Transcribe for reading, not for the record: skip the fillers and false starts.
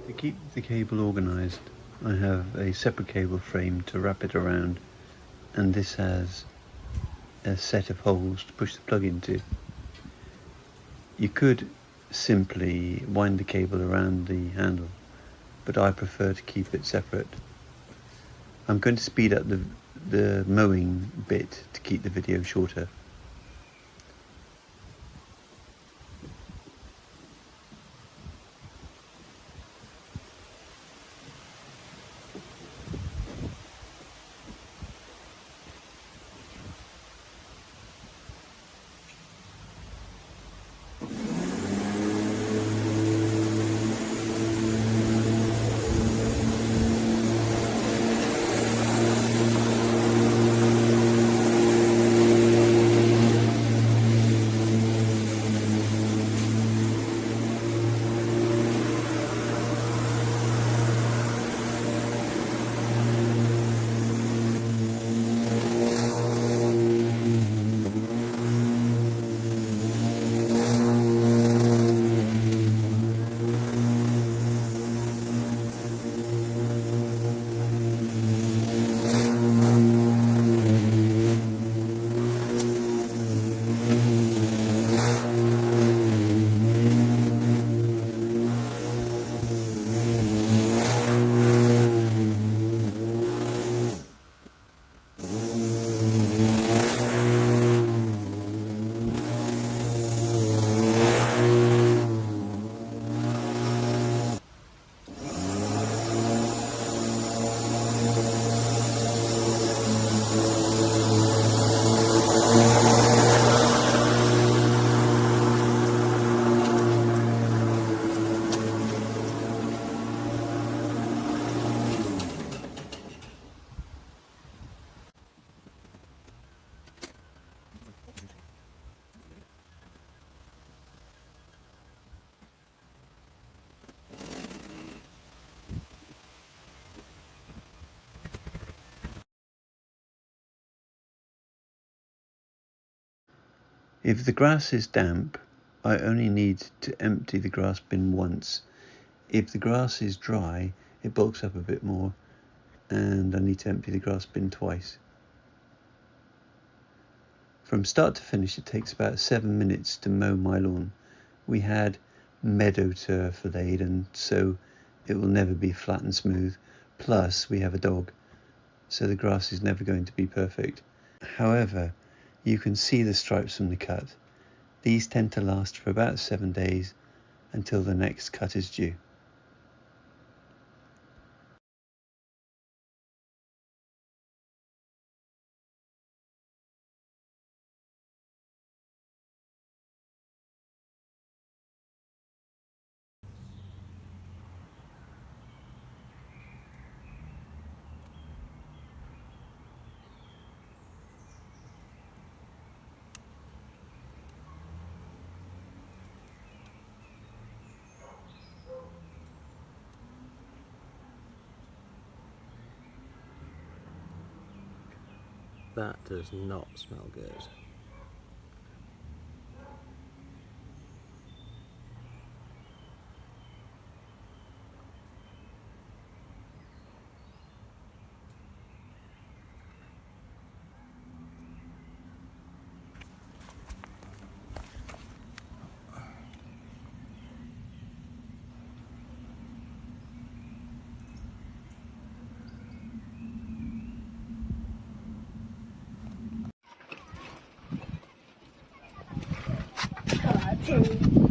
To keep the cable organised, I have a separate cable frame to wrap it around, and this has a set of holes to push the plug into. You could simply wind the cable around the handle, but I prefer to keep it separate. I'm going to speed up the mowing bit to keep the video shorter. If the grass is damp, I only need to empty the grass bin once. If the grass is dry, it bulks up a bit more and I need to empty the grass bin twice. From start to finish it takes about 7 minutes to mow my lawn. We had meadow turf laid and so it will never be flat and smooth. Plus we have a dog, so the grass is never going to be perfect. However, you can see the stripes from the cut. These tend to last for about 7 days until the next cut is due. That does not smell good. Cuttin.